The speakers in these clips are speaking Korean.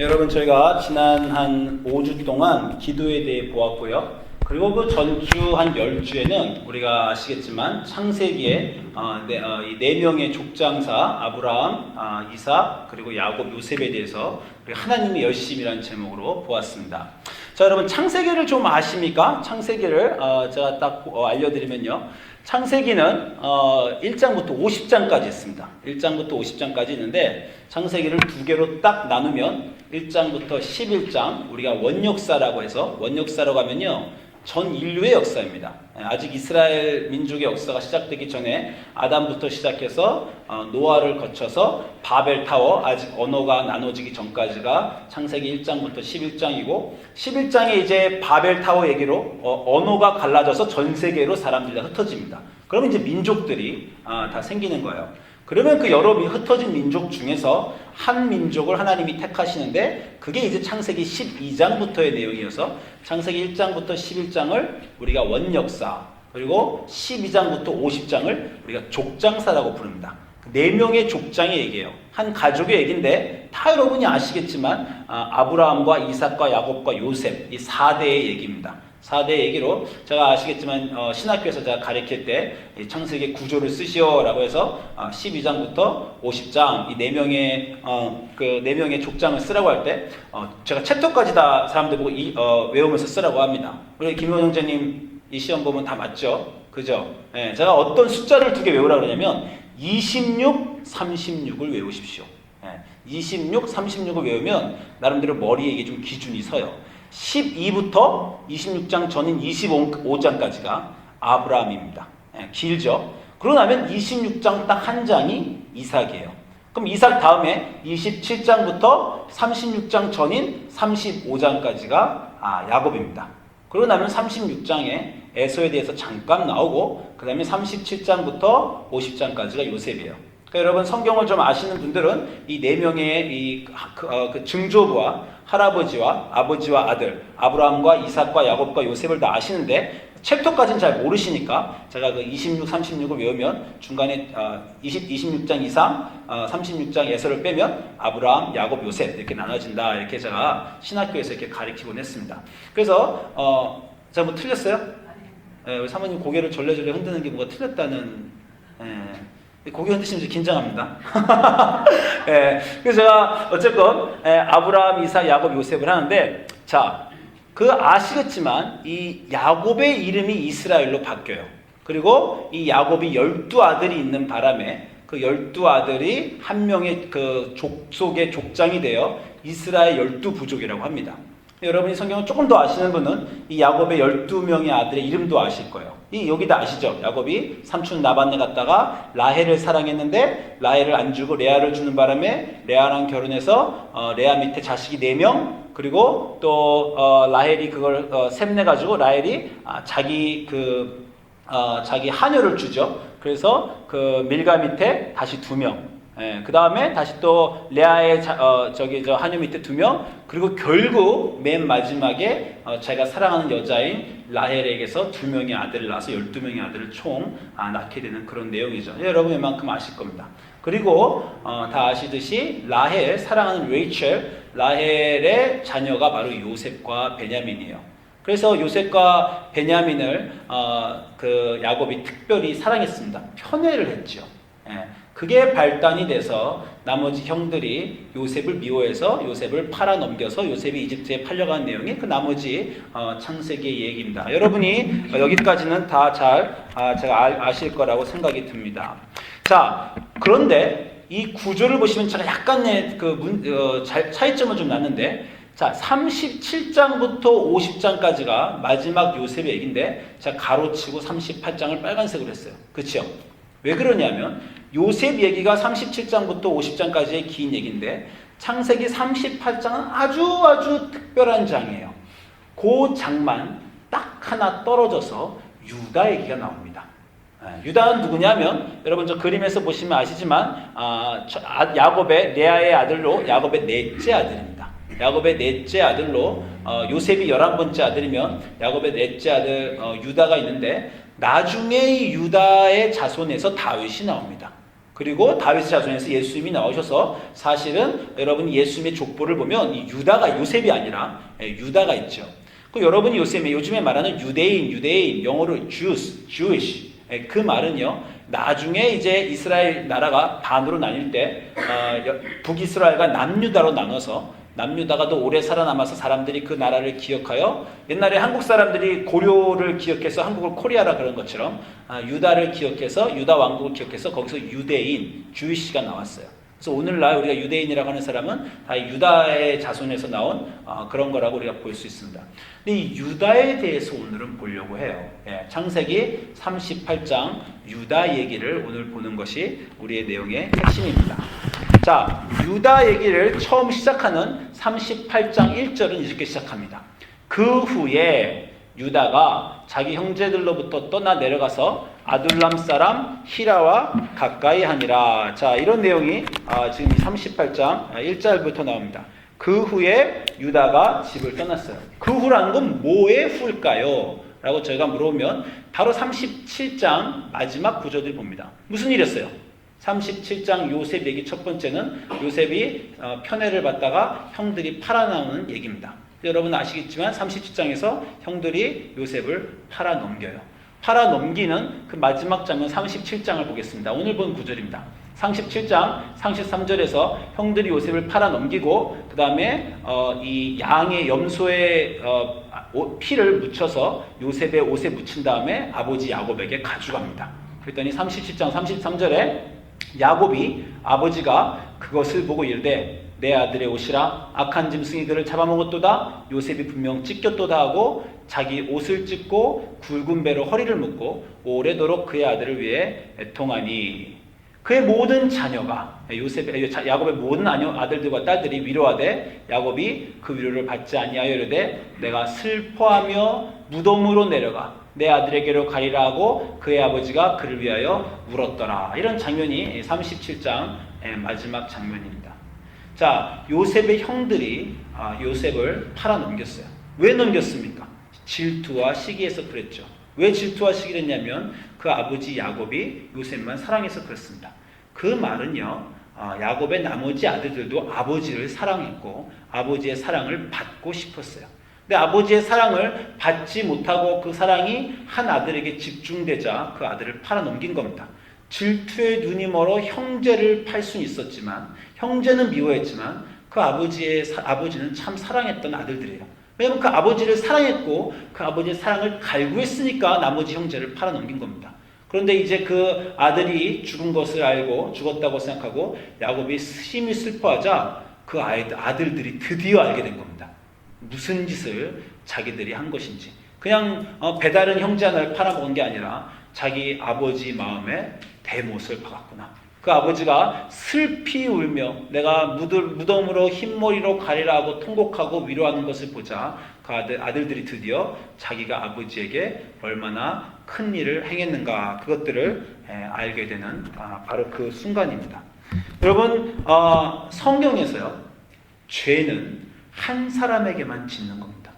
여러분, 저희가 지난 한 5주 동안 기도에 대해 보았고요. 그리고 그 전주 한 10주에는 우리가 아시겠지만 창세기에 이 4명의 족장사 아브라함, 이삭, 그리고 야곱, 요셉에 대해서 하나님의 열심이라는 제목으로 보았습니다. 자, 여러분, 창세기를 좀 아십니까? 창세기를 제가 딱 알려드리면요. 창세기는 1장부터 50장까지 있습니다. 1장부터 50장까지 있는데 창세기를 두 개로 딱 나누면 1장부터 11장, 우리가 원역사라고 해서, 원역사라고 하면요, 전 인류의 역사입니다. 아직 이스라엘 민족의 역사가 시작되기 전에 아담부터 시작해서 노아를 거쳐서 바벨타워, 아직 언어가 나눠지기 전까지가 창세기 1장부터 11장이고, 11장에 이제 바벨타워 얘기로 언어가 갈라져서 전 세계로 사람들이 다 흩어집니다. 그러면 이제 민족들이 다 생기는 거예요. 그러면 그 여러 흩어진 민족 중에서 한 민족을 하나님이 택하시는데, 그게 이제 창세기 12장부터의 내용이어서 창세기 1장부터 11장을 우리가 원역사, 그리고 12장부터 50장을 우리가 족장사라고 부릅니다. 4명의 족장의 얘기예요. 한 가족의 얘기인데, 다 여러분이 아시겠지만 아브라함과 이삭과 야곱과 요셉, 이 4대의 얘기입니다. 4대 얘기로, 제가 아시겠지만 신학교에서 제가 가르칠 때 창세기 구조를 쓰시오라고 해서 12장부터 50장 이 4명의 그 4명의 족장을 쓰라고 할 때 제가 챕터까지 다 사람들 보고 외우면서 쓰라고 합니다. 우리 김효 형제님 이 시험 보면 다 맞죠? 그죠? 네, 제가 어떤 숫자를 2개 외우라고 그러냐면 26, 36을 외우십시오. 네, 26, 36을 외우면 나름대로 머리에 이게 좀 기준이 서요. 12부터 26장 전인 25장까지가 아브라함입니다. 길죠? 그러고 나면 26장 딱 한 장이 이삭이에요. 그럼 이삭 다음에 27장부터 36장 전인 35장까지가 야곱입니다. 그러고 나면 36장에 에서에 대해서 잠깐 나오고, 그 다음에 37장부터 50장까지가 요셉이에요. 그러니까 여러분, 성경을 좀 아시는 분들은 이 4명의 그 증조부와 할아버지와 아버지와 아들, 아브라함과 이삭과 야곱과 요셉을 다 아시는데, 챕터까지는 잘 모르시니까 제가 그 26, 36을 외우면 중간에 26장 이상, 36장 에서를 빼면 아브라함, 야곱, 요셉 이렇게 나눠진다, 이렇게 제가 신학교에서 이렇게 가르치곤 했습니다. 그래서 제가 뭐 틀렸어요? 우리 사모님 고개를 절레절레 흔드는 게 뭐가 틀렸다는, 고개 흔드시면 이제 긴장합니다. 그래서 제가 어쨌건 아브라함, 이삭, 야곱, 요셉을 하는데, 자, 그 아시겠지만 이 야곱의 이름이 이스라엘로 바뀌어요. 그리고 이 야곱이 12아들이 있는 바람에 그 12아들이 한 명의 그 족속의 족장이 되어 이스라엘 12부족이라고 합니다. 여러분이 성경을 조금 더 아시는 분은 이 야곱의 12명의 아들의 이름도 아실 거예요. 여기 다 아시죠? 야곱이 삼촌 라반네 갔다가 라헬을 사랑했는데 라헬을 안 주고 레아를 주는 바람에 레아랑 결혼해서 레아 밑에 자식이 4명, 그리고 또 라헬이 그걸 셈내가지고 라헬이 자기 하녀를 주죠. 그래서 그 밀가 밑에 다시 2명. 그 다음에 다시 또 레아의 하녀 밑에 2명, 그리고 결국 맨 마지막에 자기가 사랑하는 여자인 라헬에게서 2명의 아들을 낳아서 12명의 아들을 총 낳게 되는 그런 내용이죠. 여러분 웬만큼 아실 겁니다. 그리고 다 아시듯이 라헬, 사랑하는 레이첼, 라헬의 자녀가 바로 요셉과 베냐민이에요. 그래서 요셉과 베냐민을 그 야곱이 특별히 사랑했습니다. 편애를 했죠. 그게 발단이 돼서 나머지 형들이 요셉을 미워해서 요셉을 팔아넘겨서 요셉이 이집트에 팔려간 내용이 그 나머지 창세기의 얘기입니다. 여러분이 여기까지는 다 잘 제가 아실 거라고 생각이 듭니다. 자, 그런데 이 구조를 보시면 제가 약간의 차이점은 좀 났는데, 자, 37장부터 50장까지가 마지막 요셉의 얘기인데, 제가 가로치고 38장을 빨간색으로 했어요. 그렇죠? 왜 그러냐면 요셉 얘기가 37장부터 50장까지의 긴 얘기인데, 창세기 38장은 아주 특별한 장이에요. 그 장만 딱 하나 떨어져서 유다 얘기가 나옵니다. 유다는 누구냐면, 여러분 저 그림에서 보시면 아시지만 야곱의 레아의 아들로 야곱의 넷째 아들입니다. 야곱의 넷째 아들로 요셉이 11번째 아들이면 야곱의 넷째 아들 유다가 있는데, 나중에 이 유다의 자손에서 다윗이 나옵니다. 그리고 다윗 자손에서 예수님이 나오셔서 사실은 여러분 예수님의 족보를 보면 이 유다가 요셉이 아니라 유다가 있죠. 그 여러분이 요즘에 말하는 유대인, 영어로 Jewish. 그 말은요. 나중에 이제 이스라엘 나라가 반으로 나뉠 때 북이스라엘과 남유다로 나눠서 남유다가 더 오래 살아남아서 사람들이 그 나라를 기억하여 옛날에 한국 사람들이 고려를 기억해서 한국을 코리아라 그런 것처럼 유다를 기억해서 유다 왕국을 기억해서 거기서 유대인, 주이시가 나왔어요. 그래서 오늘날 우리가 유대인이라고 하는 사람은 다 유다의 자손에서 나온 그런 거라고 우리가 볼 수 있습니다. 근데 이 유다에 대해서 오늘은 보려고 해요. 창세기 38장 유다 얘기를 오늘 보는 것이 우리의 내용의 핵심입니다. 자, 유다 얘기를 처음 시작하는 38장 1절은 이렇게 시작합니다. 그 후에 유다가 자기 형제들로부터 떠나 내려가서 아둘람 사람 히라와 가까이 하니라. 자, 이런 내용이 지금 이 38장 1절부터 나옵니다. 그 후에 유다가 집을 떠났어요. 그 후라는 건 뭐의 후일까요? 라고 저희가 물어보면 바로 37장 마지막 구절을 봅니다. 무슨 일이었어요? 37장 요셉 얘기 첫 번째는 요셉이 편애를 받다가 형들이 팔아나오는 얘기입니다. 여러분 아시겠지만 37장에서 형들이 요셉을 팔아넘겨요. 팔아넘기는 그 마지막 장면 37장을 보겠습니다. 오늘 본 구절입니다. 37장 33절에서 형들이 요셉을 팔아넘기고 그 다음에 이 양의 염소의 피를 묻혀서 요셉의 옷에 묻힌 다음에 아버지 야곱에게 가져갑니다. 그랬더니 37장 33절에 야곱이 아버지가 그것을 보고 이르되 내 아들의 옷이라 악한 짐승이 그를 잡아먹었도다. 요셉이 분명 찢겼도다 하고 자기 옷을 찢고 굵은 배로 허리를 묶고 오래도록 그의 아들을 위해 애통하니 그의 모든 자녀가 야곱의 모든 아들들과 딸들이 위로하되 야곱이 그 위로를 받지 아니하여 이르되 내가 슬퍼하며 무덤으로 내려가 내 아들에게로 가리라 하고 그의 아버지가 그를 위하여 울었더라. 이런 장면이 37장 마지막 장면입니다. 자, 요셉의 형들이 요셉을 팔아넘겼어요. 왜 넘겼습니까? 질투와 시기에서 그랬죠. 왜 질투와 시기를 했냐면 그 아버지 야곱이 요셉만 사랑해서 그렇습니다. 그 말은요, 야곱의 나머지 아들들도 아버지를 사랑했고 아버지의 사랑을 받고 싶었어요. 근데 아버지의 사랑을 받지 못하고 그 사랑이 한 아들에게 집중되자 그 아들을 팔아넘긴 겁니다. 질투의 눈이 멀어 형제를 팔 수는 있었지만 형제는 미워했지만 그 아버지는 참 사랑했던 아들들이에요. 왜냐하면 그 아버지를 사랑했고 그 아버지의 사랑을 갈구했으니까 나머지 형제를 팔아넘긴 겁니다. 그런데 이제 그 아들이 죽은 것을 알고 죽었다고 생각하고 야곱이 심히 슬퍼하자 그 아들들이 드디어 알게 된 겁니다. 무슨 짓을 자기들이 한 것인지. 그냥 배다른 형제 하나를 팔아먹은 게 아니라 자기 아버지 마음에 대못을 박았구나. 그 아버지가 슬피 울며 내가 무덤으로 흰머리로 가리라 하고 통곡하고 위로하는 것을 보자 그 아들들이 드디어 자기가 아버지에게 얼마나 큰 일을 행했는가 그것들을 알게 되는 바로 그 순간입니다. 여러분 성경에서요 죄는 한 사람에게만 짓는 겁니다.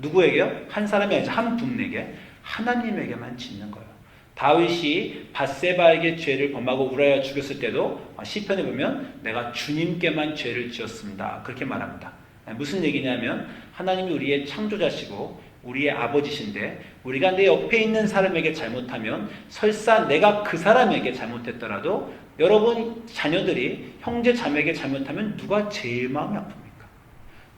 누구에게요? 한 사람이 아니라 한 분에게 하나님에게만 짓는 거예요. 다윗이 밧세바에게 죄를 범하고 우라야 죽였을 때도 시편에 보면 내가 주님께만 죄를 지었습니다. 그렇게 말합니다. 무슨 얘기냐면 하나님이 우리의 창조자시고 우리의 아버지신데 우리가 내 옆에 있는 사람에게 잘못하면 설사 내가 그 사람에게 잘못했더라도 여러분 자녀들이 형제 자매에게 잘못하면 누가 제일 마음이 아픕니까?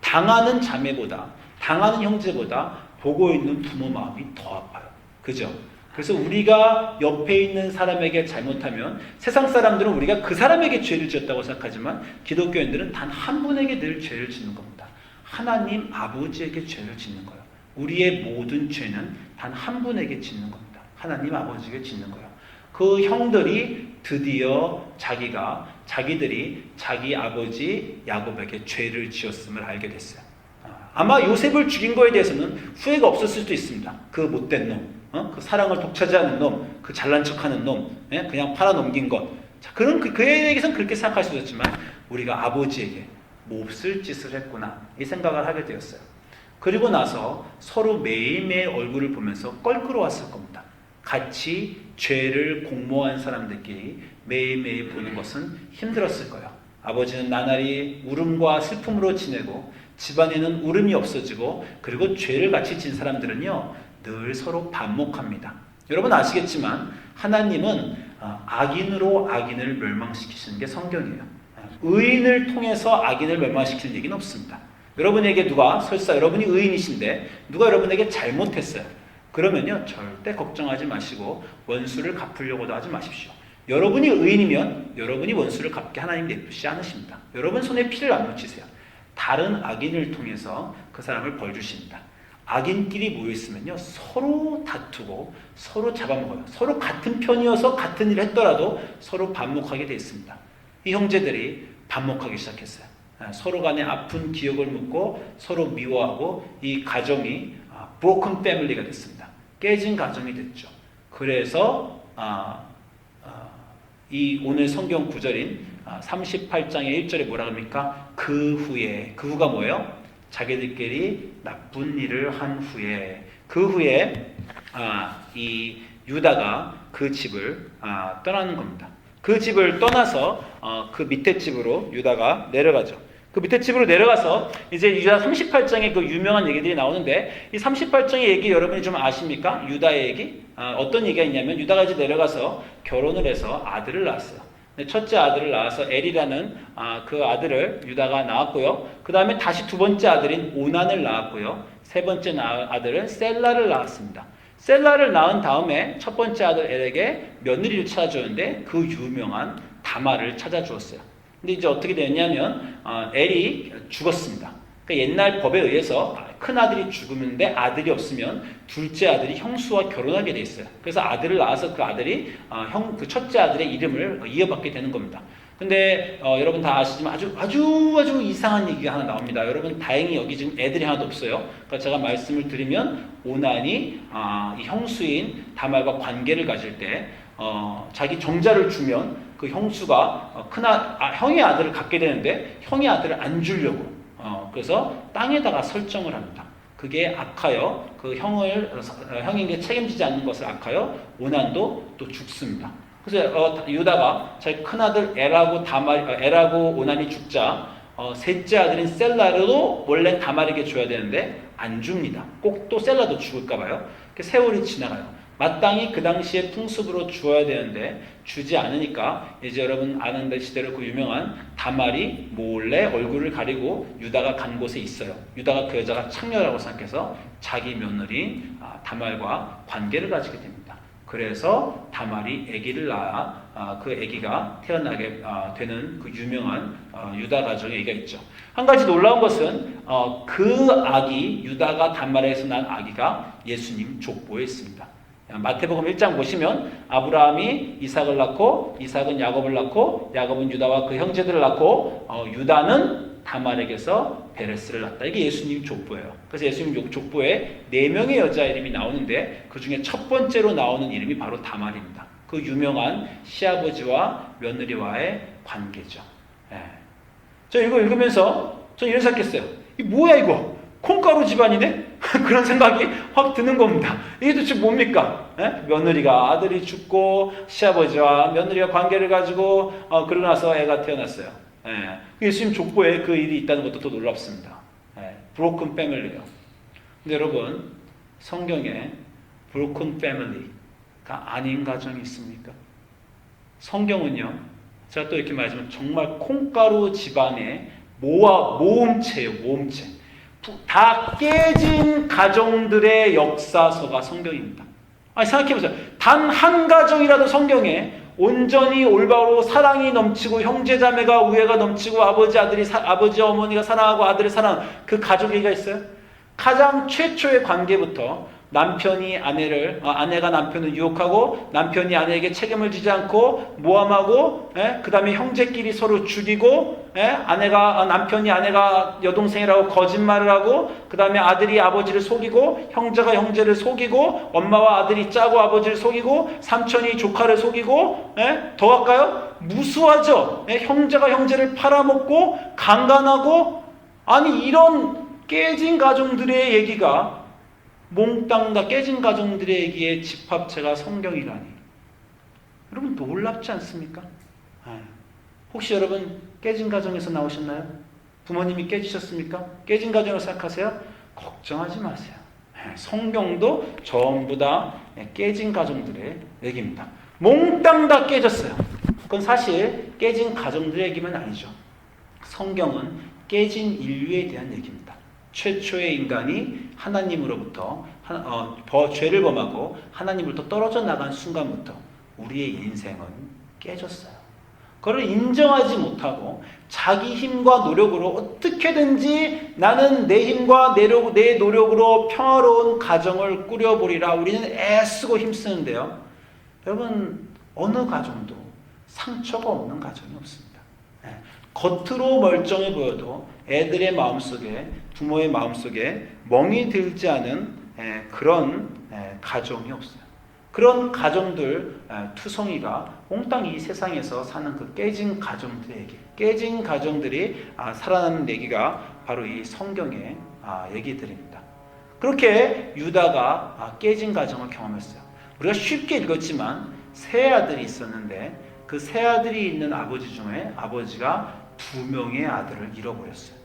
당하는 자매보다 당하는 형제보다 보고 있는 부모 마음이 더 아파요. 그죠? 그래서 우리가 옆에 있는 사람에게 잘못하면 세상 사람들은 우리가 그 사람에게 죄를 지었다고 생각하지만 기독교인들은 단 한 분에게 늘 죄를 짓는 겁니다. 하나님 아버지에게 죄를 짓는 거예요. 우리의 모든 죄는 단 한 분에게 짓는 겁니다. 하나님 아버지에게 짓는 거예요. 그 형들이 드디어 자기들이 자기 아버지 야곱에게 죄를 지었음을 알게 됐어요. 아마 요셉을 죽인 거에 대해서는 후회가 없었을 수도 있습니다. 그 못된 놈. 그 사랑을 독차지하는 놈, 그 잘난 척하는 놈, 그냥 팔아넘긴 것. 자, 그에게선 그렇게 생각할 수 있었지만 우리가 아버지에게 몹쓸 짓을 했구나 이 생각을 하게 되었어요. 그리고 나서 서로 매일매일 얼굴을 보면서 껄끄러웠을 겁니다. 같이 죄를 공모한 사람들끼리 매일매일 보는 것은 힘들었을 거예요. 아버지는 나날이 울음과 슬픔으로 지내고 집안에는 울음이 없어지고 그리고 죄를 같이 진 사람들은요 늘 서로 반목합니다. 여러분 아시겠지만 하나님은 악인으로 악인을 멸망시키시는 게 성경이에요. 의인을 통해서 악인을 멸망시키는 얘기는 없습니다. 여러분에게 누가 설사 여러분이 의인이신데 누가 여러분에게 잘못했어요. 그러면요 절대 걱정하지 마시고 원수를 갚으려고도 하지 마십시오. 여러분이 의인이면 여러분이 원수를 갚게 하나님 내쁘시 않으십니다. 여러분 손에 피를 안 묻히세요. 다른 악인을 통해서 그 사람을 벌 주십니다. 악인끼리 모여있으면요 서로 다투고 서로 잡아먹어요. 서로 같은 편이어서 같은 일을 했더라도 서로 반목하게 되어 있습니다. 이 형제들이 반목하기 시작했어요. 서로 간에 아픈 기억을 묻고 서로 미워하고 이 가정이 broken family가 됐습니다. 깨진 가정이 됐죠. 그래서 이 오늘 성경 구절인 38장의 1절에 뭐라 그럽니까? 그 후가 뭐예요? 자기들끼리 나쁜 일을 한 후에 그 후에 이 유다가 그 집을 떠나는 겁니다. 그 집을 떠나서 그 밑에 집으로 유다가 내려가죠. 그 밑에 집으로 내려가서 이제 유다 38장에 그 유명한 얘기들이 나오는데 이 38장의 얘기 여러분이 좀 아십니까? 유다의 얘기? 어떤 얘기가 있냐면 유다가 이제 내려가서 결혼을 해서 아들을 낳았어요. 첫째 아들을 낳아서 엘이라는 그 아들을 유다가 낳았고요. 그 다음에 다시 두 번째 아들인 오난을 낳았고요. 세 번째 아들은 셀라를 낳았습니다. 셀라를 낳은 다음에 첫 번째 아들 엘에게 며느리를 찾아주었는데 그 유명한 다말을 찾아주었어요. 근데 이제 어떻게 됐냐면 엘이 죽었습니다. 그러니까 옛날 법에 의해서 큰 아들이 죽으는데 아들이 없으면 둘째 아들이 형수와 결혼하게 돼 있어요. 그래서 아들을 낳아서 그 아들이 그 첫째 아들의 이름을 이어받게 되는 겁니다. 근데 여러분 다 아시지만 아주 이상한 얘기가 하나 나옵니다. 여러분 다행히 여기 지금 애들이 하나도 없어요. 그러니까 제가 말씀을 드리면 오난이 이 형수인 다말과 관계를 가질 때 자기 정자를 주면 그 형수가 형의 아들을 갖게 되는데 형의 아들을 안 주려고 그래서 땅에다가 설정을 합니다. 그게 악하여 그 형에게 책임지지 않는 것을 악하여 오난도 또 죽습니다. 그래서 유다가 자기 큰아들 엘하고 오난이 죽자 셋째 아들인 셀라도 원래 다말에게 줘야 되는데 안 줍니다. 꼭 또 셀라도 죽을까 봐요. 세월이 지나가요. 마땅히 그 당시에 풍습으로 주어야 되는데 주지 않으니까 이제 여러분 아는 시대로 그 유명한 다말이 몰래 얼굴을 가리고 유다가 간 곳에 있어요. 유다가 그 여자가 창녀라고 생각해서 자기 며느리인 다말과 관계를 가지게 됩니다. 그래서 다말이 아기를 낳아 그 아기가 태어나게 되는 그 유명한 유다 가정의 얘기가 있죠. 한 가지 놀라운 것은 그 아기 유다가 다말에서 난 아기가 예수님 족보에 있습니다. 마태복음 1장 보시면 아브라함이 이삭을 낳고 이삭은 야곱을 낳고 야곱은 유다와 그 형제들을 낳고 유다는 다말에게서 베레스를 낳았다. 이게 예수님 족보예요. 그래서 예수님 족보에 4명의 여자 이름이 나오는데 그 중에 첫 번째로 나오는 이름이 바로 다말입니다. 그 유명한 시아버지와 며느리와의 관계죠. 저 이거 읽으면서 전 이런 생각했어요. 이 뭐야 이거? 콩가루 집안이네? 그런 생각이 확 드는 겁니다. 이게 도대체 뭡니까? 며느리가 아들이 죽고 시아버지와 며느리가 관계를 가지고 그러고 나서 애가 태어났어요. 예수님 족보에 그 일이 있다는 것도 더 놀랍습니다. 브로큰 패밀리예요. 근데 여러분 성경에 브로큰 패밀리가 아닌 가정이 있습니까? 성경은요 제가 또 이렇게 말하자면 정말 콩가루 집안의 모음체예요. 모음체. 다 깨진 가정들의 역사서가 성경입니다. 생각해보세요. 단 한 가정이라도 성경에 온전히 올바로 사랑이 넘치고 형제자매가 우애가 넘치고 아버지 어머니가 사랑하고 아들을 사랑하는 그 가족 얘기가 있어요? 가장 최초의 관계부터 남편이 아내가 남편을 유혹하고 남편이 아내에게 책임을 지지 않고 모함하고 그 다음에 형제끼리 서로 죽이고 남편이 아내가 여동생이라고 거짓말을 하고 그 다음에 아들이 아버지를 속이고 형제가 형제를 속이고 엄마와 아들이 짜고 아버지를 속이고 삼촌이 조카를 속이고 더 할까요? 무수하죠. 형제가 형제를 팔아먹고 강간하고 이런 깨진 가정들의 얘기가 몽땅 다 깨진 가정들에게 집합체가 성경이라니. 여러분 놀랍지 않습니까? 혹시 여러분 깨진 가정에서 나오셨나요? 부모님이 깨지셨습니까? 깨진 가정을 생각하세요? 걱정하지 마세요. 성경도 전부 다 깨진 가정들의 얘기입니다. 몽땅 다 깨졌어요. 그건 사실 깨진 가정들의 얘기만 아니죠. 성경은 깨진 인류에 대한 얘기입니다. 최초의 인간이 하나님으로부터 죄를 범하고 하나님으로부터 떨어져 나간 순간부터 우리의 인생은 깨졌어요. 그걸 인정하지 못하고 자기 힘과 노력으로 어떻게든지 나는 내 힘과 내 노력으로 평화로운 가정을 꾸려보리라 우리는 애쓰고 힘쓰는데요. 여러분 어느 가정도 상처가 없는 가정이 없습니다. 겉으로 멀쩡해 보여도 애들의 마음속에 부모의 마음속에 멍이 들지 않은 그런 가정이 없어요. 그런 가정들 투성이가 몽땅 이 세상에서 사는 그 깨진 가정들의 얘기, 깨진 가정들이 살아나는 얘기가 바로 이 성경의 얘기들입니다. 그렇게 유다가 깨진 가정을 경험했어요. 우리가 쉽게 읽었지만 세 아들이 있었는데 그 세 아들이 있는 아버지 중에 아버지가 2명의 아들을 잃어버렸어요.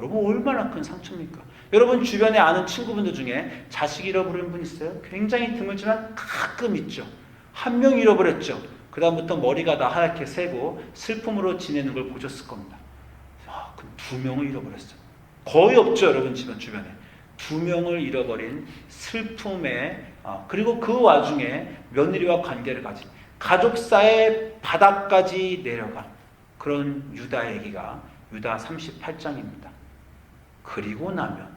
여러분 얼마나 큰 상처입니까? 여러분 주변에 아는 친구분들 중에 자식 잃어버린 분 있어요? 굉장히 드물지만 가끔 있죠. 1명 잃어버렸죠. 그 다음부터 머리가 다 하얗게 새고 슬픔으로 지내는 걸 보셨을 겁니다. 그 2명을 잃어버렸어요. 거의 없죠 여러분 주변에. 2명을 잃어버린 슬픔에 그리고 그 와중에 며느리와 관계를 가진 가족사의 바닥까지 내려간 그런 유다의 얘기가 유다 38장입니다. 그리고 나면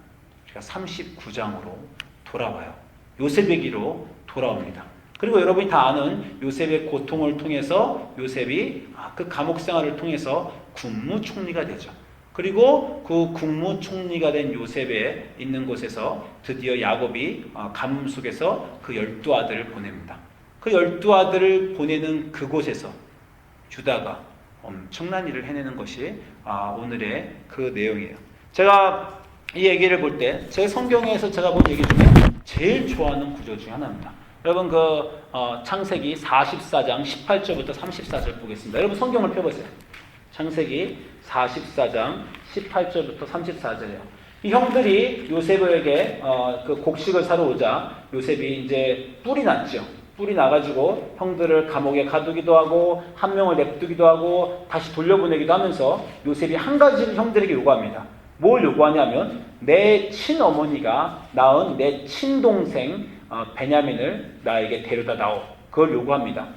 39장으로 돌아와요. 요셉 얘기로 돌아옵니다. 그리고 여러분이 다 아는 요셉의 고통을 통해서 요셉이 그 감옥 생활을 통해서 국무총리가 되죠. 그리고 그 국무총리가 된 요셉에 있는 곳에서 드디어 야곱이 가뭄 속에서 그 12아들을 보냅니다. 그 12아들을 보내는 그곳에서 유다가 엄청난 일을 해내는 것이 오늘의 그 내용이에요. 제가 이 얘기를 볼 때 제 성경에서 제가 본 얘기 중에 제일 좋아하는 구절 중에 하나입니다. 여러분 창세기 44장 18절부터 34절 보겠습니다. 여러분 성경을 펴보세요. 창세기 44장 18절부터 34절이에요. 이 형들이 요셉에게 그 곡식을 사러 오자 요셉이 이제 뿔이 났죠. 뿔이 나가지고 형들을 감옥에 가두기도 하고 한 명을 냅두기도 하고 다시 돌려보내기도 하면서 요셉이 한 가지를 형들에게 요구합니다. 뭘 요구하냐면 내 친어머니가 낳은 내 친동생 베냐민을 나에게 데려다 다오. 그걸 요구합니다.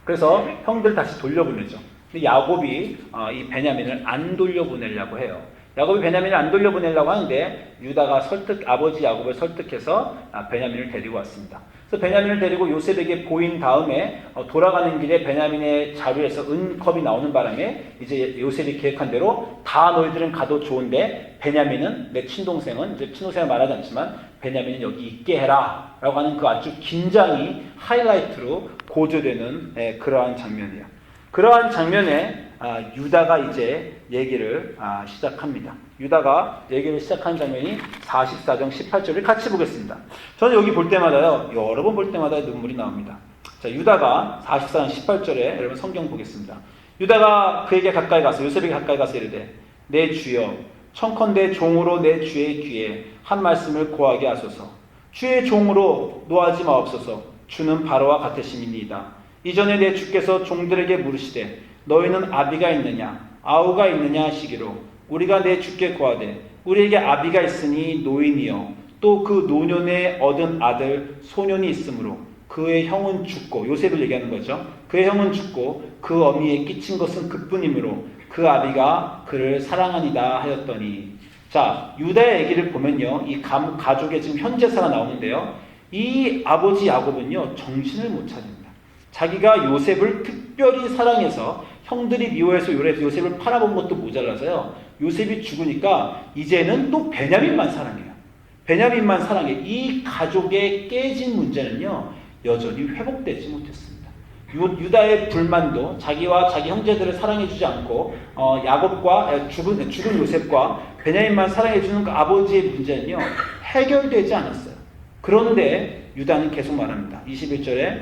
그래서 형들 다시 돌려보내죠. 근데 야곱이 이 베냐민을 안 돌려보내려고 해요. 야곱이 베냐민을 안 돌려보내려고 하는데 유다가 아버지 야곱을 설득해서 베냐민을 데리고 왔습니다. 그래서 베냐민을 데리고 요셉에게 보인 다음에 돌아가는 길에 베냐민의 자루에서 은컵이 나오는 바람에 이제 요셉이 계획한 대로 다 너희들은 가도 좋은데 베냐민은 내 친동생은 이제 친동생을 말하지 않지만 베냐민은 여기 있게 해라 라고 하는 그 아주 긴장이 하이라이트로 고조되는 그러한 장면이에요. 그러한 장면에 유다가 이제 얘기를 시작합니다. 유다가 얘기를 시작한 장면이 44장 18절을 같이 보겠습니다. 저는 여기 볼 때마다요, 여러 번 볼 때마다 눈물이 나옵니다. 자, 유다가 44장 18절에 여러분 성경 보겠습니다. 유다가 그에게 가까이 가서 요셉에게 가까이 가서 이르되 내 주여 청컨대 종으로 내 주의 귀에 한 말씀을 고하게 하소서. 주의 종으로 노하지 마옵소서. 주는 바로와 같으심이니이다. 이전에 내 주께서 종들에게 물으시되 너희는 아비가 있느냐 아우가 있느냐 하시기로 우리가 내 주께 고하되 우리에게 아비가 있으니 노인이요 또 그 노년에 얻은 아들 소년이 있으므로 그의 형은 죽고 요셉을 얘기하는 거죠. 그의 형은 죽고 그 어미에 끼친 것은 그뿐이므로 그 아비가 그를 사랑하니다 하였더니. 자, 유다의 얘기를 보면요 이 가족의 지금 현재사가 나오는데요 이 아버지 야곱은요 정신을 못 차립니다. 자기가 요셉을 특별히 사랑해서 형들이 미워해서 요셉을 팔아본 것도 모자라서요. 요셉이 죽으니까 이제는 또 베냐민만 사랑해요. 베냐민만 사랑해. 이 가족의 깨진 문제는요. 여전히 회복되지 못했습니다. 유다의 불만도 자기와 자기 형제들을 사랑해주지 않고 야곱과 죽은 요셉과 베냐민만 사랑해주는 그 아버지의 문제는요. 해결되지 않았어요. 그런데 유다는 계속 말합니다. 21절에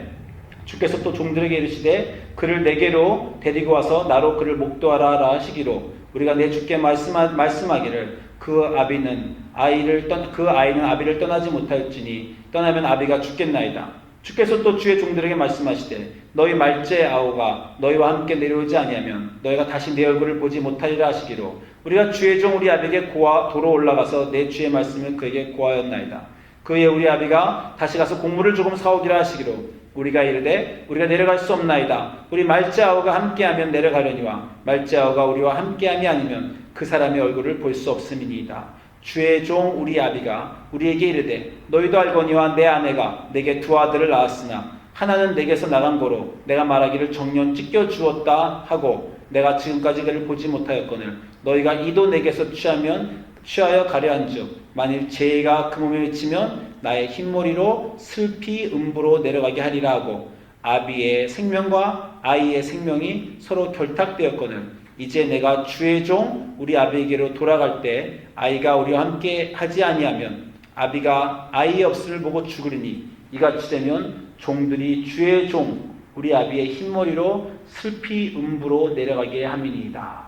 주께서 또 종들에게 이르시되 그를 내게로 데리고 와서 나로 그를 목도하라 하시기로 우리가 내 주께 말씀하기를 그 아이는 아비를 떠나지 못할지니 떠나면 아비가 죽겠나이다. 주께서 또 주의 종들에게 말씀하시되 너희 말째 아우가 너희와 함께 내려오지 아니하면 너희가 다시 내 얼굴을 보지 못하리라 하시기로 우리가 주의 종 우리 아비에게 도로 올라가서 내 주의 말씀을 그에게 고하였나이다. 그의 우리 아비가 다시 가서 곡물을 조금 사오기라 하시기로 우리가 이르되 우리가 내려갈 수 없나이다. 우리 말째 아우가 함께하면 내려가려니와 말째 아우가 우리와 함께함이 아니면 그 사람의 얼굴을 볼 수 없음이니이다. 주의 종 우리 아비가 우리에게 이르되 너희도 알거니와 내 아내가 내게 두 아들을 낳았으나 하나는 내게서 나간 거로 내가 말하기를 정녕 찢겨 주었다 하고 내가 지금까지 그를 보지 못하였거늘 너희가 이도 내게서 취하여 가려 한즉 만일 죄가 그 몸에 미치면 나의 흰머리로 슬피 음부로 내려가게 하리라 하고 아비의 생명과 아이의 생명이 서로 결탁되었거늘 이제 내가 주의 종 우리 아비에게로 돌아갈 때 아이가 우리와 함께 하지 아니하면 아비가 아이의 없음을 보고 죽으리니 이같이 되면 종들이 주의 종 우리 아비의 흰머리로 슬피 음부로 내려가게 함이니이다.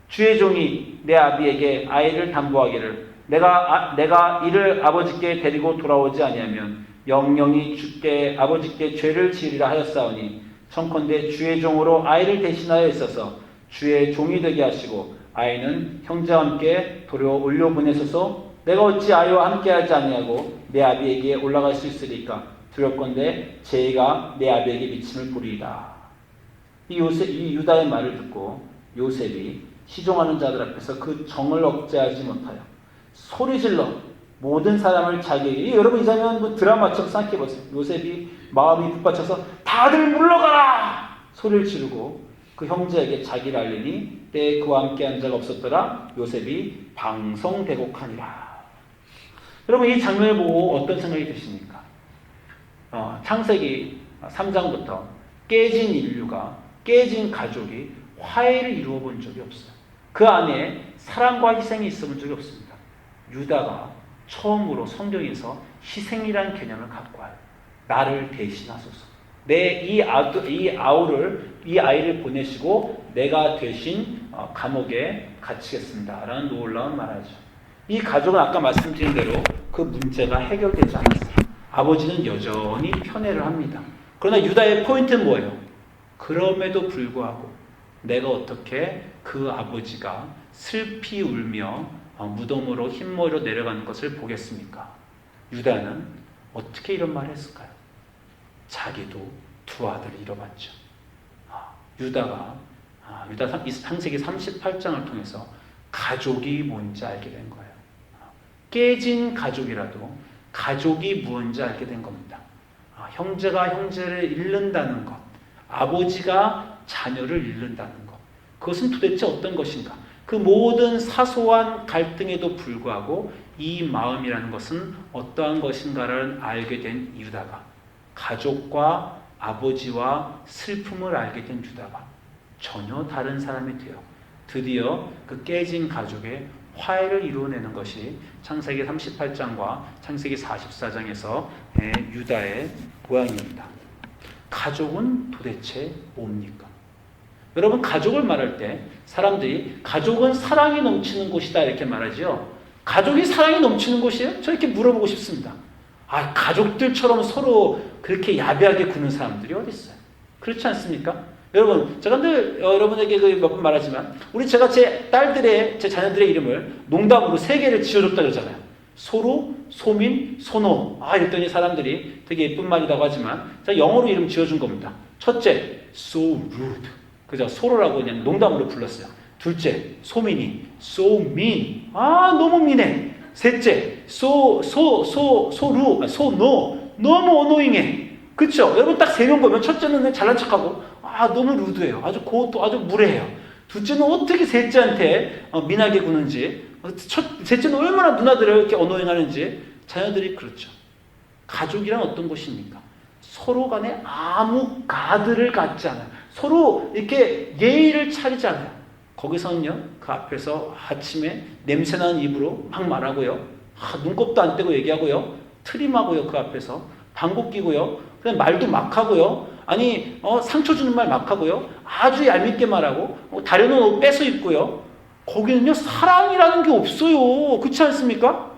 주의 종이 내 아비에게 아이를 담보하기를 내가 이를 아버지께 데리고 돌아오지 아니하면 영영이 주께 아버지께 죄를 지으리라 하였사오니 청컨대 주의 종으로 아이를 대신하여 있어서 주의 종이 되게 하시고 아이는 형제와 함께 도로 올려보내소서. 내가 어찌 아이와 함께하지 아니하고 내 아비에게 올라갈 수 있으리까 두렵건대 죄가 내 아비에게 미침을 보리이다. 이 유다의 말을 듣고 요셉이 시종하는 자들 앞에서 그 정을 억제하지 못하여 소리질러 모든 사람을 자기에게 여러분 이 장면 드라마처럼 생각해보세요. 요셉이 마음이 북받쳐서 다들 물러가라 소리를 지르고 그 형제에게 자기를 알리니 때에 그와 함께한 자가 없었더라. 요셉이 방성대곡하니라. 여러분 이 장면을 보고 어떤 생각이 드십니까? 창세기 3장부터 깨진 인류가 깨진 가족이 화해를 이루어 본 적이 없어요. 그 안에 사랑과 희생이 있어 본 적이 없습니다. 유다가 처음으로 성경에서 희생이라는 개념을 갖고 와요. 나를 대신하소서. 이 아이를 보내시고 내가 대신 감옥에 갇히겠습니다. 라는 놀라운 말이죠. 이 가족은 아까 말씀드린 대로 그 문제가 해결되지 않았어요. 아버지는 여전히 편애를 합니다. 그러나 유다의 포인트는 뭐예요? 그럼에도 불구하고 내가 어떻게 그 아버지가 슬피 울며 무덤으로 흰머리로 내려가는 것을 보겠습니까? 유다는 어떻게 이런 말을 했을까요? 자기도 두 아들을 잃어봤죠. 유다 창세기 38장을 통해서 가족이 뭔지 알게 된 거예요. 깨진 가족이라도 가족이 무엇인지 알게 된 겁니다. 형제가 형제를 잃는다는 것, 아버지가 자녀를 잃는다는 것, 그것은 도대체 어떤 것인가? 그 모든 사소한 갈등에도 불구하고 이 마음이라는 것은 어떠한 것인가를 알게 된 유다가 가족과 아버지와 슬픔을 알게 된 유다가 전혀 다른 사람이 되어 드디어 그 깨진 가족의 화해를 이루어내는 것이 창세기 38장과 창세기 44장에서 유다의 모양입니다. 가족은 도대체 뭡니까? 여러분 가족을 말할 때 사람들이 가족은 사랑이 넘치는 곳이다 이렇게 말하죠. 가족이 사랑이 넘치는 곳이에요? 저 이렇게 물어보고 싶습니다. 가족들처럼 서로 그렇게 야비하게 구는 사람들이 어디 있어요? 그렇지 않습니까? 여러분, 제가 늘 여러분에게 몇 번 말하지만 제가 제 자녀들의 이름을 농담으로 3개를 지어줬다 그러잖아요. 소로, 소민, 소노. 이랬더니 사람들이 되게 예쁜 말이라고 하지만 제가 영어로 이름 지어준 겁니다. 첫째, so rude. 그죠? 소로라고 그냥 농담으로 불렀어요. 둘째, 소민이 so mean. 너무 민해. 셋째, 소루, 소노. 너무 어노잉해. 그쵸? 여러분 딱 3명 보면 첫째는 잘난 척하고 너무 루드해요. 아주 무례해요. 둘째는 어떻게 셋째한테 민하게 구는지, 셋째는 얼마나 누나들을 이렇게 어노잉하는지. 자녀들이 그렇죠. 가족이란 어떤 것입니까? 서로 간에 아무 가드를 갖지 않아요. 서로 이렇게 예의를 차리지 않아요. 거기서는요, 그 앞에서 아침에 냄새나는 입으로 막 말하고요. 눈곱도 안 떼고 얘기하고요. 트림하고요. 그 앞에서 방귀 끼고요. 그냥 말도 막 하고요. 아니 상처 주는 말 막 하고요. 아주 얄밉게 말하고 다려놓은 옷 뺏어 입고요. 거기는요 사랑이라는 게 없어요. 그렇지 않습니까?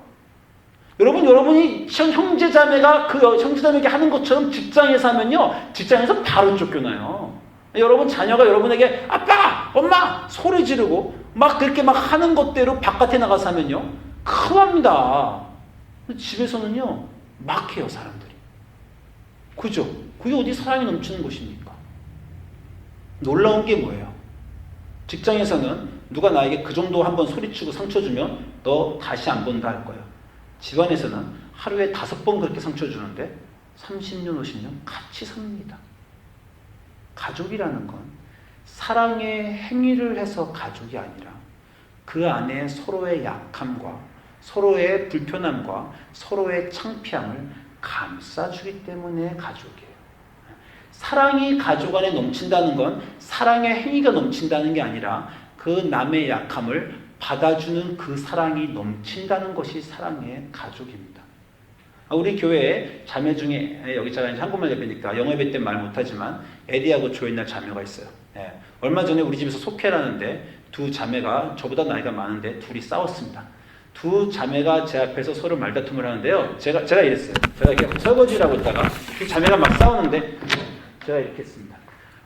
여러분이 형제자매가 그 형제자매에게 하는 것처럼 직장에서 하면요 직장에서 바로 쫓겨나요. 여러분 자녀가 여러분에게 아빠, 엄마 소리 지르고 막 그렇게 막 하는 것대로 바깥에 나가서 하면요 큰일 납니다. 집에서는요 막 해요 사람들이. 그죠? 그게 어디 사랑이 넘치는 곳입니까? 놀라운 게 뭐예요? 직장에서는 누가 나에게 그 정도 한번 소리치고 상처 주면 너 다시 안 본다 할 거예요. 집안에서는 하루에 5번 그렇게 상처 주는데 30년, 50년 같이 삽니다. 가족이라는 건 사랑의 행위를 해서 가족이 아니라 그 안에 서로의 약함과 서로의 불편함과 서로의 창피함을 감싸주기 때문에 가족이에요. 사랑이 가족 안에 넘친다는 건 사랑의 행위가 넘친다는 게 아니라 그 남의 약함을 받아주는 그 사랑이 넘친다는 것이 사랑의 가족입니다. 우리 교회에 자매 중에 여기 제가 한국말 예배니까 영어 예배 때 말 못하지만 에디하고 조인날 자매가 있어요. 얼마 전에 우리 집에서 속회라는데 두 자매가 저보다 나이가 많은데 둘이 싸웠습니다. 두 자매가 제 앞에서 서로 말다툼을 하는데요. 제가 이랬어요. 제가 이렇게 설거지를 하고 있다가 두 자매가 막 싸우는데 제가 이렇게 했습니다.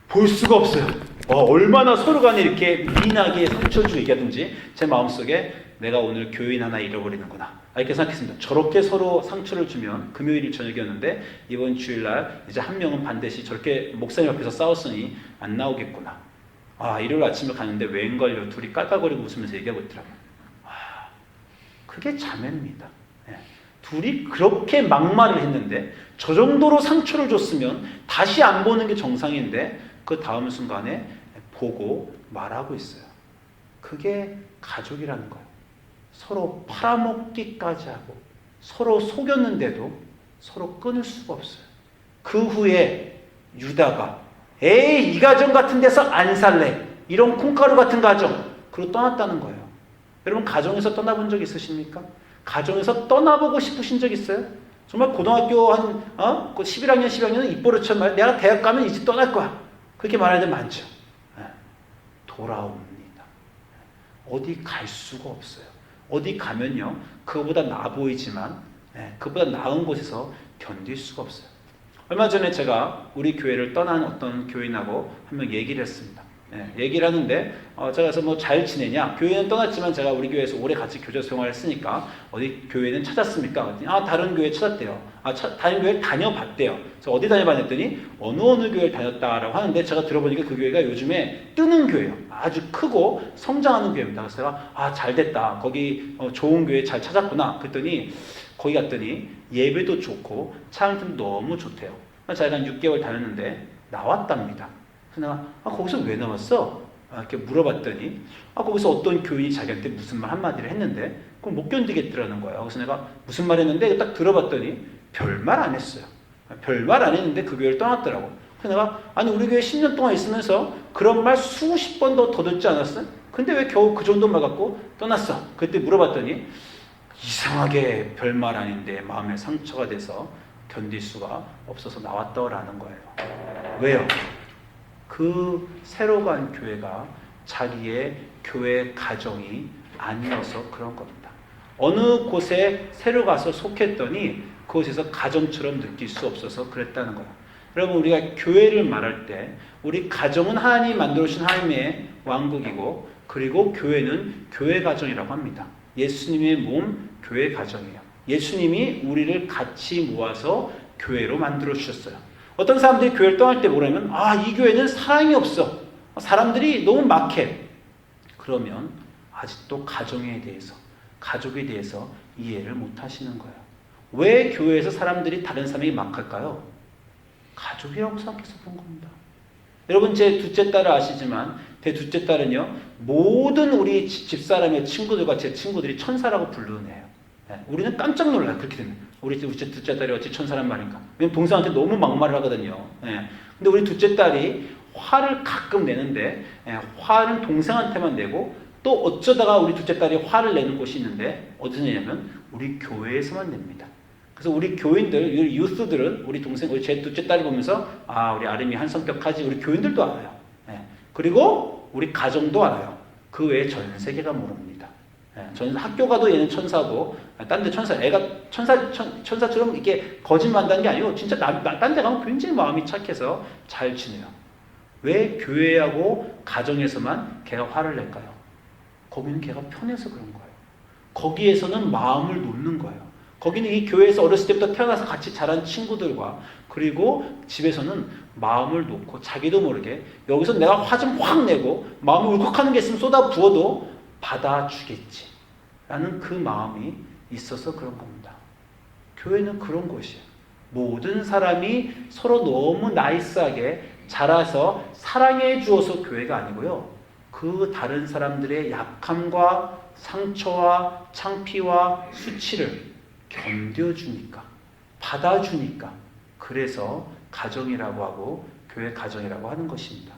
볼 수가 없어요. 얼마나 서로 간에 이렇게 미인하게 상처 주고 얘기하든지 제 마음속에 내가 오늘 교인 하나 잃어버리는구나. 이렇게 생각했습니다. 저렇게 서로 상처를 주면 금요일 저녁이었는데 이번 주일날 이제 한 명은 반드시 저렇게 목사님 앞에서 싸웠으니 안 나오겠구나. 일요일 아침에 가는데 웬걸요. 둘이 깔깔거리고 웃으면서 얘기하고 있더라고요. 그게 자매입니다. 둘이 그렇게 막말을 했는데 저 정도로 상처를 줬으면 다시 안 보는 게 정상인데 그 다음 순간에 보고 말하고 있어요. 그게 가족이라는 거예요. 서로 팔아먹기까지 하고 서로 속였는데도 서로 끊을 수가 없어요. 그 후에 유다가 에이 이 가정 같은 데서 안 살래 이런 콩가루 같은 가정 그리고 떠났다는 거예요. 여러분 가정에서 떠나본 적 있으십니까? 가정에서 떠나보고 싶으신 적 있어요? 정말 고등학교 한 11학년 12학년은 입버릇처럼 말 내가 대학 가면 이 집 떠날 거야 그렇게 말하는 데 많죠. 돌아옵니다. 어디 갈 수가 없어요. 어디 가면요 그거보다 나아 보이지만 그보다 나은 곳에서 견딜 수가 없어요. 얼마 전에 제가 우리 교회를 떠난 어떤 교인하고 한 명 얘기를 했습니다. 얘기를 하는데 제가 그래서 뭐 잘 지내냐? 교회는 떠났지만 제가 우리 교회에서 오래 같이 교제 생활을 했으니까 어디 교회는 찾았습니까? 그랬더니 다른 교회 찾았대요. 다른 교회를 다녀봤대요. 그래서 어디 다녀봤더니 어느 교회를 다녔다라고 하는데 제가 들어보니까 그 교회가 요즘에 뜨는 교회예요. 아주 크고 성장하는 교회입니다. 그래서 제가 잘 됐다. 거기 좋은 교회 잘 찾았구나. 그랬더니 거기 갔더니 예배도 좋고 찬양팀 너무 좋대요. 제가 한 6개월 다녔는데 나왔답니다. 그래서 내가 거기서 왜 나왔어? 이렇게 물어봤더니 거기서 어떤 교인이 자기한테 무슨 말 한마디를 했는데 그걸 못 견디겠더라는 거예요. 그래서 내가 무슨 말 했는데 딱 들어봤더니 별말 안 했어요. 별말 안 했는데 그 교회를 떠났더라고. 그래서 내가 우리 교회 10년 동안 있으면서 그런 말 수십 번 더 듣지 않았어? 근데 왜 겨우 그 정도 말 갖고 떠났어? 그때 물어봤더니 이상하게 별말 아닌데 마음에 상처가 돼서 견딜 수가 없어서 나왔더라는 거예요. 왜요? 그 새로 간 교회가 자기의 교회 가정이 아니어서 그런 겁니다. 어느 곳에 새로 가서 속했더니 그곳에서 가정처럼 느낄 수 없어서 그랬다는 거예요. 여러분 우리가 교회를 말할 때 우리 가정은 하나님이 만들어주신 하나님의 왕국이고 그리고 교회는 교회 가정이라고 합니다. 예수님의 몸 교회 가정이에요. 예수님이 우리를 같이 모아서 교회로 만들어주셨어요. 어떤 사람들이 교회를 떠날 때 뭐라면 이 교회는 사랑이 없어. 사람들이 너무 막해. 그러면 아직도 가정에 대해서 가족에 대해서 이해를 못 하시는 거예요. 왜 교회에서 사람들이 다른 사람에게 막할까요? 가족이라고 생각해서 그런 겁니다. 여러분 제 둘째 딸을 아시지만 제 둘째 딸은요 모든 우리 집사람의 친구들과 제 친구들이 천사라고 부르는 애예요. 우리는 깜짝 놀라요. 그렇게 되면 우리 둘째 딸이 어찌 천사란 말인가. 왜냐면 동생한테 너무 막말을 하거든요. 근데 우리 둘째 딸이 화를 가끔 내는데 화는 동생한테만 내고 또 어쩌다가 우리 둘째 딸이 화를 내는 곳이 있는데 어디서 내냐면 우리 교회에서만 냅니다. 그래서 우리 교인들, 우리 유스들은 우리 동생, 우리 제 둘째 딸을 보면서 우리 아름이 한 성격하지. 우리 교인들도 알아요. 예. 그리고 우리 가정도 알아요. 그 외에 전 세계가 모릅니다. 예. 전 학교 가도 얘는 천사고, 딴 데 천사, 애가 천사처럼 이렇게 거짓말한다는 게 아니고 진짜 딴 데 가면 굉장히 마음이 착해서 잘 지내요. 왜 교회하고 가정에서만 걔가 화를 낼까요? 거기는 걔가 편해서 그런 거예요. 거기에서는 마음을 놓는 거예요. 거기는 이 교회에서 어렸을 때부터 태어나서 같이 자란 친구들과 그리고 집에서는 마음을 놓고 자기도 모르게 여기서 내가 화 좀 확 내고 마음을 울컥하는 게 있으면 쏟아 부어도 받아주겠지 라는 그 마음이 있어서 그런 겁니다. 교회는 그런 곳이에요. 모든 사람이 서로 너무 나이스하게 자라서 사랑해 주어서 교회가 아니고요. 그 다른 사람들의 약함과 상처와 창피와 수치를 견뎌주니까, 받아주니까, 그래서 가정이라고 하고 교회 가정이라고 하는 것입니다.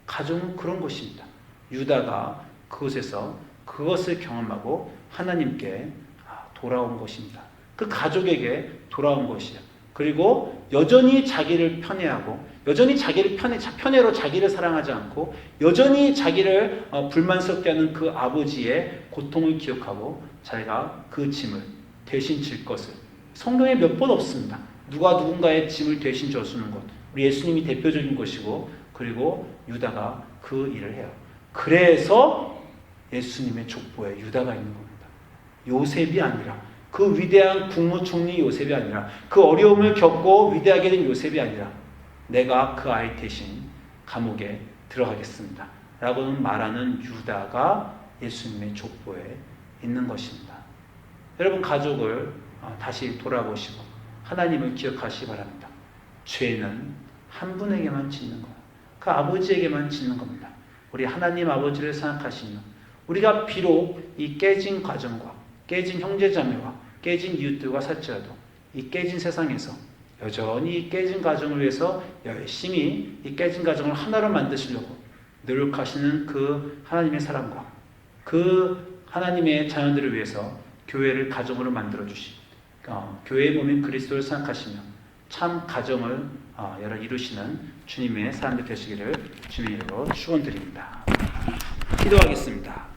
가정은 그런 것입니다. 유다가 그곳에서 그것을 경험하고 하나님께 돌아온 것입니다. 그 가족에게 돌아온 것이에요. 그리고 여전히 자기를 편애하고 여전히 자기를 편애로 자기를 사랑하지 않고 여전히 자기를 불만스럽게 하는 그 아버지의 고통을 기억하고 자기가 그 짐을 대신 질 것을 성경에 몇 번 없습니다. 누가 누군가의 짐을 대신 져주는 것. 우리 예수님이 대표적인 것이고 그리고 유다가 그 일을 해요. 그래서 예수님의 족보에 유다가 있는 겁니다. 요셉이 아니라 그 위대한 국무총리 요셉이 아니라 그 어려움을 겪고 위대하게 된 요셉이 아니라 내가 그 아이 대신 감옥에 들어가겠습니다. 라고는 말하는 유다가 예수님의 족보에 있는 것입니다. 여러분 가족을 다시 돌아보시고 하나님을 기억하시기 바랍니다. 죄는 한 분에게만 짓는 거예요. 그 아버지에게만 짓는 겁니다. 우리 하나님 아버지를 생각하시면 우리가 비록 이 깨진 가정과 깨진 형제자매와 깨진 이웃들과 살지라도 이 깨진 세상에서 여전히 이 깨진 가정을 위해서 열심히 이 깨진 가정을 하나로 만드시려고 노력하시는 그 하나님의 사랑과 그 하나님의 자녀들을 위해서 교회를 가정으로 만들어주신 교회의 몸인 그리스도를 생각하시며 참 가정을 이루시는 주님의 사람들 되시기를 주님의 이름으로 축원드립니다. 기도하겠습니다.